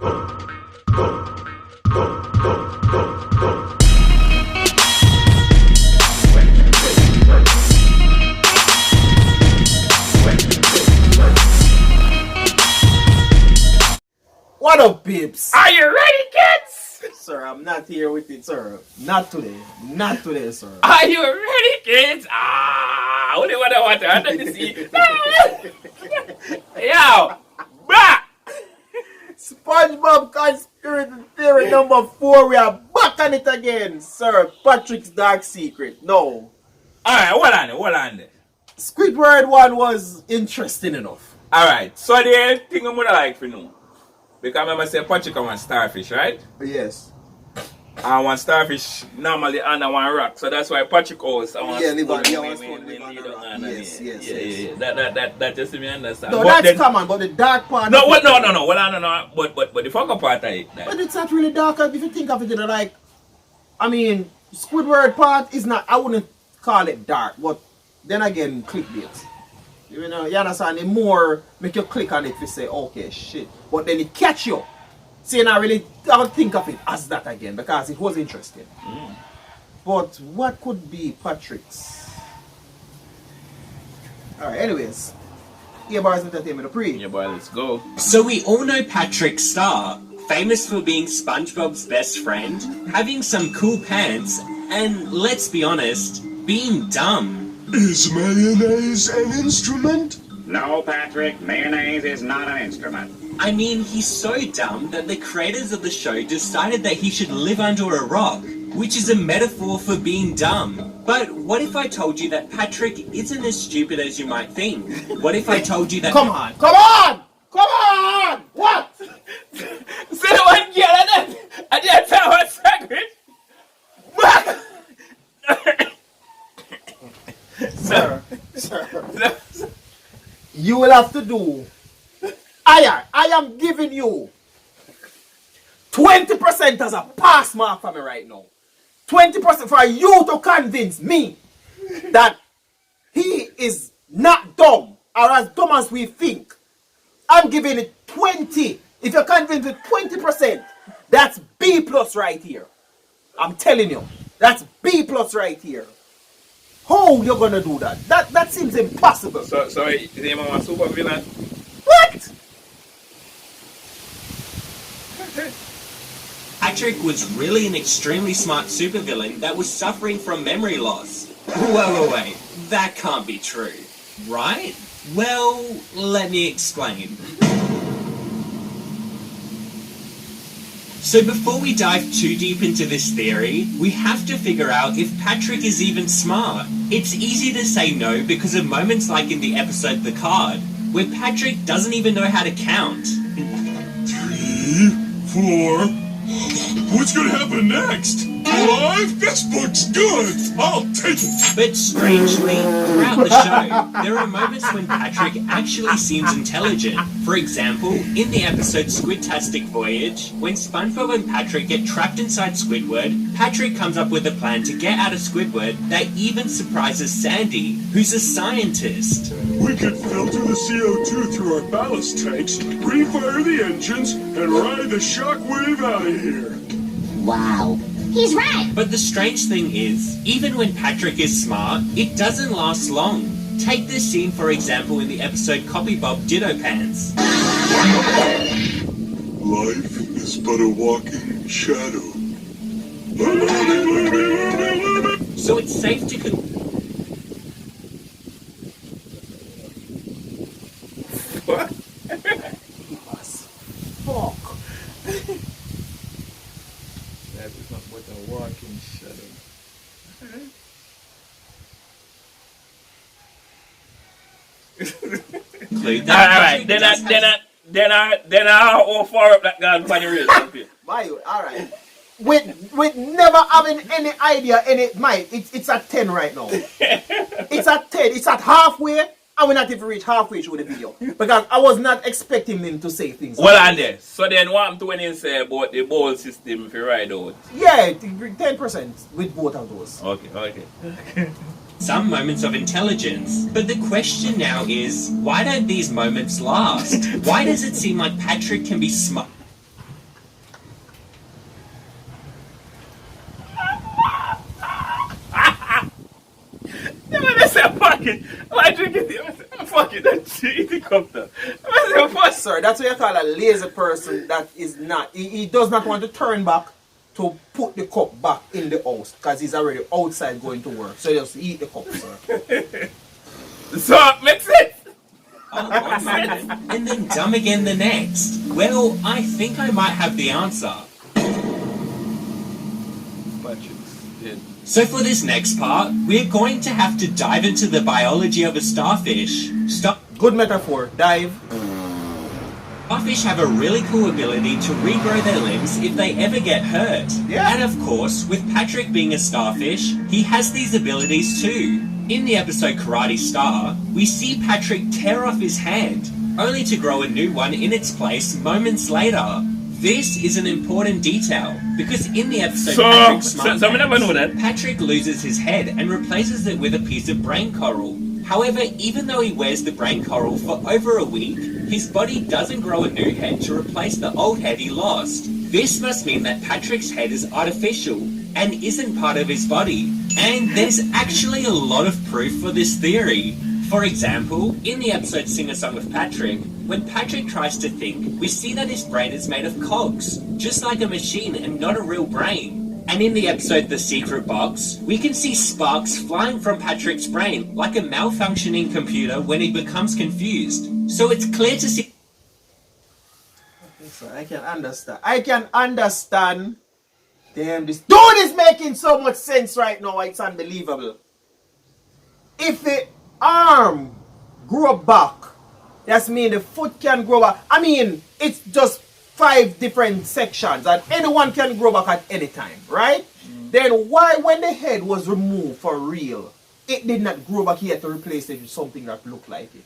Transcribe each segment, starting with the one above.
What up, peeps? Are you ready, kids? Sir, I'm not here with it, sir. Not today. Not today, sir. Are you ready, kids? Only what I want to see. Yo, bah! SpongeBob Conspiracy Theory number 4. We are back on it again, sir. Patrick's Dark Secret. No. Alright, hold on there. Squidward one was interesting enough. Alright, so the thing I'm gonna like for now. Because I remember say Patrick and one starfish, right? Yes. And one starfish normally under one rock. So that's why Patrick always Yes. That just me understand. No, but that's then, common, but the dark part. No. Hold on. But the fuck up part of it. But it's not really dark if you think of it. Like, I mean, Squidward part is not. I wouldn't call it dark, but then again, clickbait. You know, you understand? It more make you click on it to say, okay, shit. But then it catch you. See, I really don't think of it as that again because it was interesting. But what could be Patrick's? Alright, anyways. Yeah, boys, entertainment of pre. Yeah, boy, let's go. So we all know Patrick Star, famous for being SpongeBob's best friend, having some cool pants, and let's be honest, being dumb. Is mayonnaise an instrument? No, Patrick, mayonnaise is not an instrument. I mean, he's so dumb that the creators of the show decided that he should live under a rock, which is a metaphor for being dumb. But what if I told you that Patrick isn't as stupid as you might think? What if I told you that... Come on! What? Say the one girl I didn't tell her secret. Sir. You will have to do. I am giving you 20% as a pass mark for me right now. 20% for you to convince me that he is not dumb or as dumb as we think. I'm giving it 20. If you're convinced with 20%, that's B plus right here. I'm telling you, that's B plus right here. How you gonna do that? That seems impossible. So is he a super villain? What? Patrick was really an extremely smart supervillain that was suffering from memory loss. Wait. That can't be true, right? Well, let me explain. So before we dive too deep into this theory, we have to figure out if Patrick is even smart. It's easy to say no because of moments like in the episode The Card, where Patrick doesn't even know how to count. 3, 4. What's gonna happen next? 5? This book's good. I'll take it. But strangely, throughout the show, there are moments when Patrick actually seems intelligent. For example, in the episode Squidtastic Voyage, when SpongeBob and Patrick get trapped inside Squidward, Patrick comes up with a plan to get out of Squidward that even surprises Sandy, who's a scientist. We could filter the CO2 through our ballast tanks, refire the engines, and ride the shockwave out of here. Wow. He's right. But the strange thing is, even when Patrick is smart, it doesn't last long. Take this scene for example in the episode Copy Bob Ditto Pants. Life is but a walking shadow. So it's safe to What? Fuck. That is not what a walking shadow. conclude that. Alright, then I all far up that guy funny real. Mayu, alright. With never having any idea in it, Mike, it's at 10 right now. It's at 10. It's at halfway. I will not even reach halfway through the video. Because I was not expecting him to say things. Well, and there. So then what happened to when you say about the bowl system if you ride out? Yeah, 10% with both of those. Okay. Some moments of intelligence. But the question now is, why don't these moments last? Why does it seem like Patrick can be smart? Patrick is the fuck it, that helicopter. Sir, that's what you call a lazy person that is not. He does not want to turn back to put the cup back in the house because he's already outside going to work. So he just eat the cup, sir. So, makes sense. And then dumb again the next. Well, I think I might have the answer. Patrick's dead. So for this next part, we're going to have to dive into the biology of a starfish. Good metaphor. Dive. Starfish have a really cool ability to regrow their limbs if they ever get hurt. Yeah. And of course, with Patrick being a starfish, he has these abilities too. In the episode Karate Star, we see Patrick tear off his hand, only to grow a new one in its place moments later. This is an important detail, because in the episode Patrick Smart I never know that. Patrick loses his head and replaces it with a piece of brain coral. However, even though he wears the brain coral for over a week, his body doesn't grow a new head to replace the old head he lost. This must mean that Patrick's head is artificial and isn't part of his body. And there's actually a lot of proof for this theory. For example, in the episode Sing a Song with Patrick, when Patrick tries to think, we see that his brain is made of cogs, just like a machine and not a real brain. And in the episode The Secret Box, we can see sparks flying from Patrick's brain, like a malfunctioning computer when he becomes confused. So it's clear to see... So I can understand. I can understand. Damn, this dude is making so much sense right now. It's unbelievable. If the arm grow back, that's mean the foot can grow back. I mean, it's just 5 different sections and anyone can grow back at any time, right? Then why, when the head was removed for real, it did not grow back yet to replace it with something that looked like it?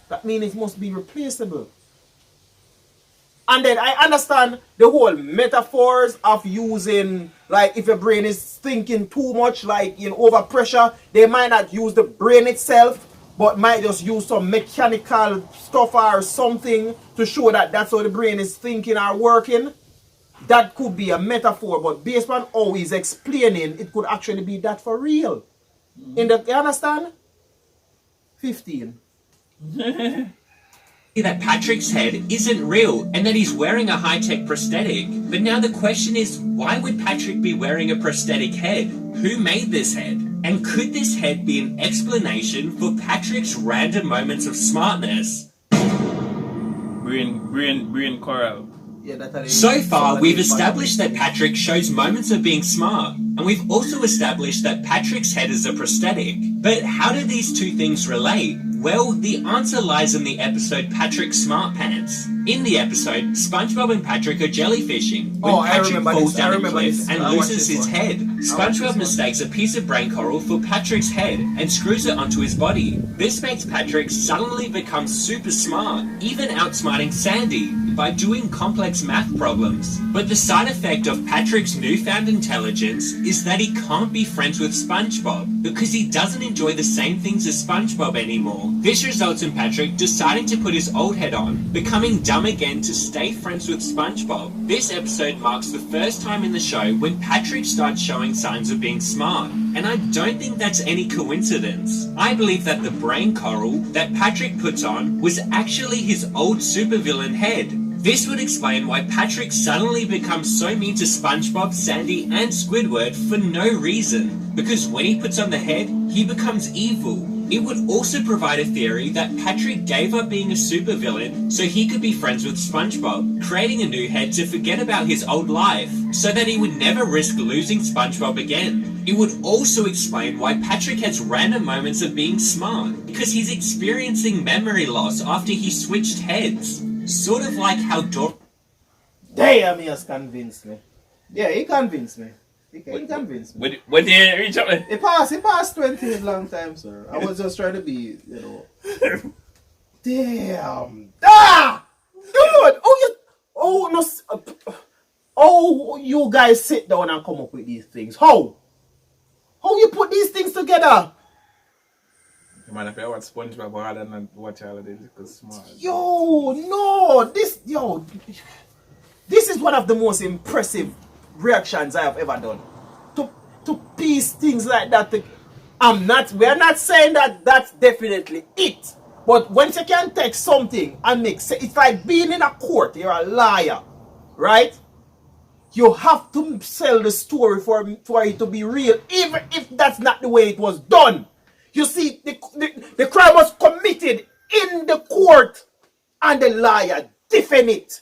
That means it must be replaceable. And then I understand the whole metaphors of using, like if your brain is thinking too much, like in overpressure, they might not use the brain itself, but might just use some mechanical stuff or something to show that that's how the brain is thinking or working. That could be a metaphor, but based on how he's explaining, it could actually be that for real. You understand? 15. that Patrick's head isn't real and that he's wearing a high-tech prosthetic. But now the question is, why would Patrick be wearing a prosthetic head? Who made this head? And could this head be an explanation for Patrick's random moments of smartness? Brain coral. So far, we've established that Patrick shows moments of being smart, and we've also established that Patrick's head is a prosthetic. But how do these two things relate? Well, the answer lies in the episode Patrick's Smart Pants. In the episode, SpongeBob and Patrick are jellyfishing when Patrick falls down a cliff and loses his head. SpongeBob mistakes a piece of brain coral for Patrick's head and screws it onto his body. This makes Patrick suddenly become super smart, even outsmarting Sandy by doing complex math problems. But the side effect of Patrick's newfound intelligence is that he can't be friends with SpongeBob because he doesn't enjoy the same things as SpongeBob anymore. This results in Patrick deciding to put his old head on, becoming dumb again to stay friends with SpongeBob. This episode marks the first time in the show when Patrick starts showing signs of being smart, and I don't think that's any coincidence. I believe that the brain coral that Patrick puts on was actually his old supervillain head. This would explain why Patrick suddenly becomes so mean to SpongeBob, Sandy, and Squidward for no reason. Because when he puts on the head, he becomes evil. It would also provide a theory that Patrick gave up being a supervillain so he could be friends with SpongeBob, creating a new head to forget about his old life, so that he would never risk losing SpongeBob again. It would also explain why Patrick has random moments of being smart, because he's experiencing memory loss after he switched heads. Sort of like how Damn, he has convinced me. Yeah, he convinced me. He convinced me. What did he reach up? He passed 20 in a long time, sir. I was just trying to be, Damn. Ah! Dude! You guys sit down and come up with these things. How you put these things together? Man, if I watch SpongeBob rather than watch all of this, because smart. This is one of the most impressive reactions I have ever done. To piece things like that. we're not saying that that's definitely it. But once you can take something and make sense, it's like being in a court, you're a liar, right? You have to sell the story for it to be real, even if that's not the way it was done. You see, the crime was committed in the court, and the liar defend it,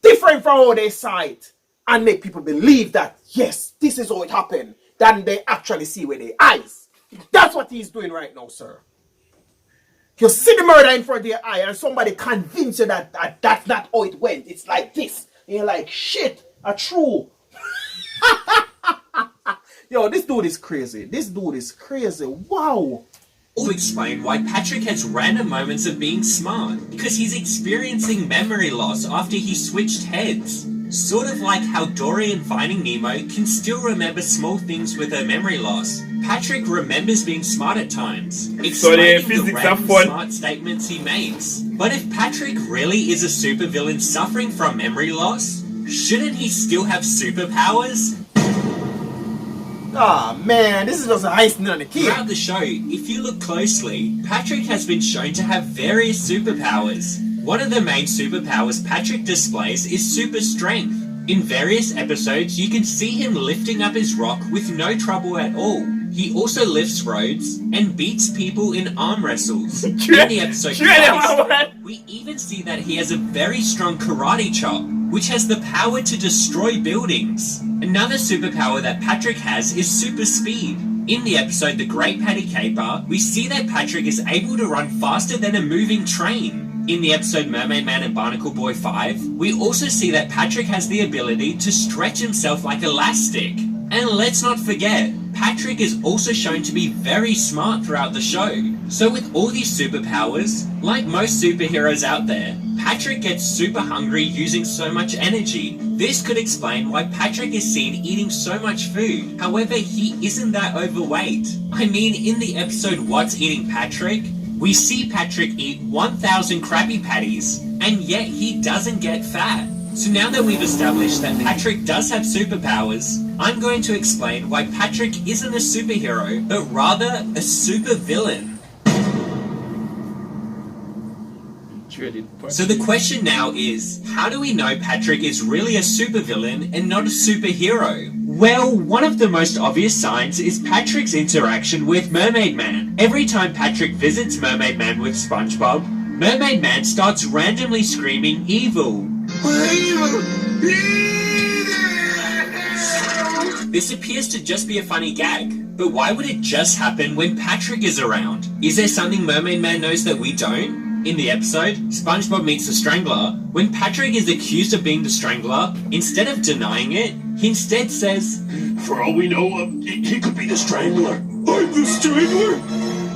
different from how they saw it, and make people believe that, yes, this is how it happened, than they actually see with their eyes. That's what he's doing right now, sir. You see the murder in front of your eye, and somebody convince you that that's not how it went. It's like this. And you're like, shit, a true. Yo, this dude is crazy. This dude is crazy. Wow. Will explain why Patrick has random moments of being smart, because he's experiencing memory loss after he switched heads. Sort of like how Dory in Finding Nemo can still remember small things with her memory loss. Patrick remembers being smart at times, explaining the random smart statements he makes. But if Patrick really is a supervillain suffering from memory loss, shouldn't he still have superpowers? Ah, man, this is just icing on the cake. Throughout the show, if you look closely, Patrick has been shown to have various superpowers. One of the main superpowers Patrick displays is super strength. In various episodes, you can see him lifting up his rock with no trouble at all. He also lifts roads and beats people in arm wrestles. In the episode Karate, we even see that he has a very strong karate chop, which has the power to destroy buildings. Another superpower that Patrick has is super speed. In the episode The Great Patty Caper, we see that Patrick is able to run faster than a moving train. In the episode Mermaid Man and Barnacle Boy 5, we also see that Patrick has the ability to stretch himself like elastic. And let's not forget, Patrick is also shown to be very smart throughout the show. So with all these superpowers, like most superheroes out there, Patrick gets super hungry using so much energy. This could explain why Patrick is seen eating so much food. However, he isn't that overweight. I mean, in the episode What's Eating Patrick, we see Patrick eat 1,000 Krabby Patties, and yet he doesn't get fat. So now that we've established that Patrick does have superpowers, I'm going to explain why Patrick isn't a superhero, but rather a supervillain. So the question now is, how do we know Patrick is really a supervillain and not a superhero? Well, one of the most obvious signs is Patrick's interaction with Mermaid Man. Every time Patrick visits Mermaid Man with SpongeBob, Mermaid Man starts randomly screaming evil. This appears to just be a funny gag, but why would it just happen when Patrick is around? Is there something Mermaid Man knows that we don't? In the episode, SpongeBob meets the Strangler. When Patrick is accused of being the Strangler, instead of denying it, he instead says, "For all we know, he could be the Strangler." I'm the Strangler?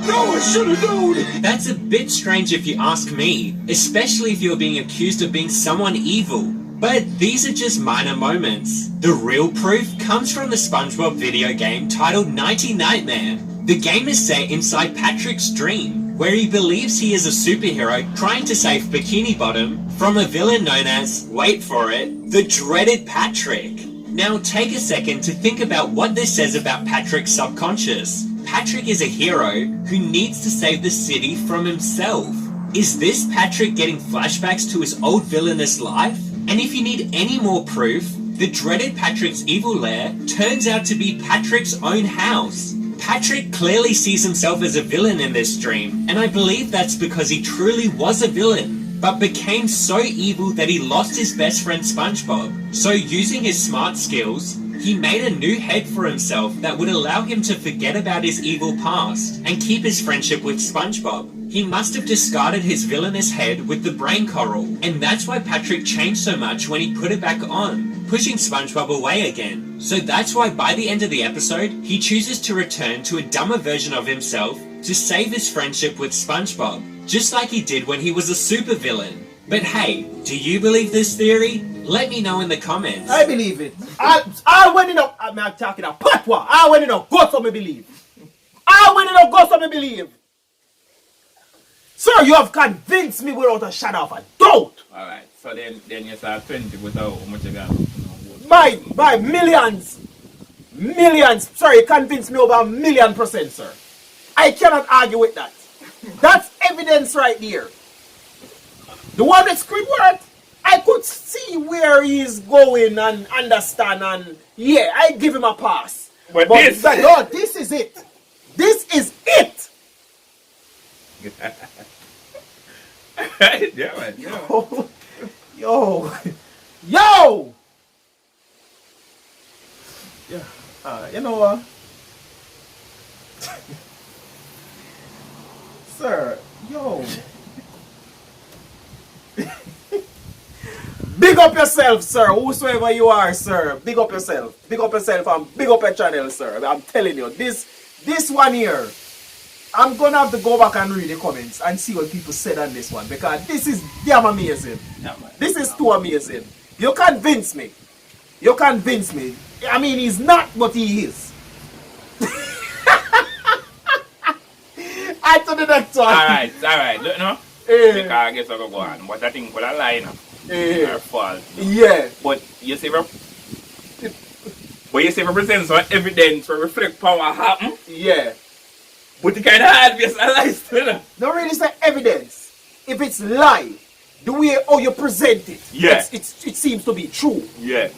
No, I should have known! That's a bit strange if you ask me, especially if you're being accused of being someone evil. But these are just minor moments. The real proof comes from the SpongeBob video game titled Nighty Nightmare. The game is set inside Patrick's dream, where he believes he is a superhero trying to save Bikini Bottom from a villain known as, wait for it, the dreaded Patrick. Now take a second to think about what this says about Patrick's subconscious. Patrick is a hero who needs to save the city from himself. Is this Patrick getting flashbacks to his old villainous life? And if you need any more proof, the dreaded Patrick's evil lair turns out to be Patrick's own house. Patrick clearly sees himself as a villain in this dream, and I believe that's because he truly was a villain, but became so evil that he lost his best friend SpongeBob. So using his smart skills, he made a new head for himself that would allow him to forget about his evil past and keep his friendship with SpongeBob. He must have discarded his villainous head with the brain coral, and that's why Patrick changed so much when he put it back on, pushing SpongeBob away again. So that's why by the end of the episode, he chooses to return to a dumber version of himself to save his friendship with SpongeBob, just like he did when he was a supervillain. But hey, do you believe this theory? Let me know in the comments. I believe it. I went in I'm talking a patois. I went in a go so me believe. I went in a go so me believe. Sir, you have convinced me without a shadow of a doubt. Alright, so then you start 20 without how much you got? By millions. millions. Sorry, convince me over 1,000,000%, sir. I cannot argue with that. That's evidence right there. The one with Squidward, I could see where he's going and understand, and yeah, I give him a pass. But But this- like, no, this is it. This is it. Yeah, man. Yeah. Yo, yo. Yeah. You know what? Sir, yo. Big up yourself, sir. Whosoever you are, sir. Big up yourself. Big up yourself and big up your channel, sir. I'm telling you, this one here, I'm gonna have to go back and read the comments and see what people said on this one, because this is damn amazing. Yeah, man. This is too amazing. You convince me. You convince me. I mean, he's not what he is. On to the next one. Alright. Look, no? Because I guess I go on. But I think for a line or false. Yeah. But you see, represents some evidence for reflect power happen. Yeah. But it kind of obvious a lie still. Don't really say evidence. If it's lie, the way how you present it, Yeah. it seems to be true. Yeah.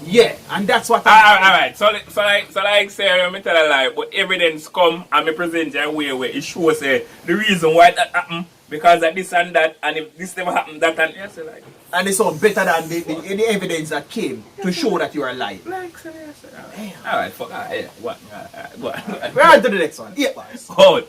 Yeah, and that's what Alright. So like say I tell a lie, but evidence come and me present a way where it shows the reason why that happened. Because of this and that, and if this never happened, that and yes, like. And it's all better than the evidence that came to show that you are lying. Like, so yes. Alright, fuck. Yeah. What? Go on. We're on to the next one. Yeah. Hold.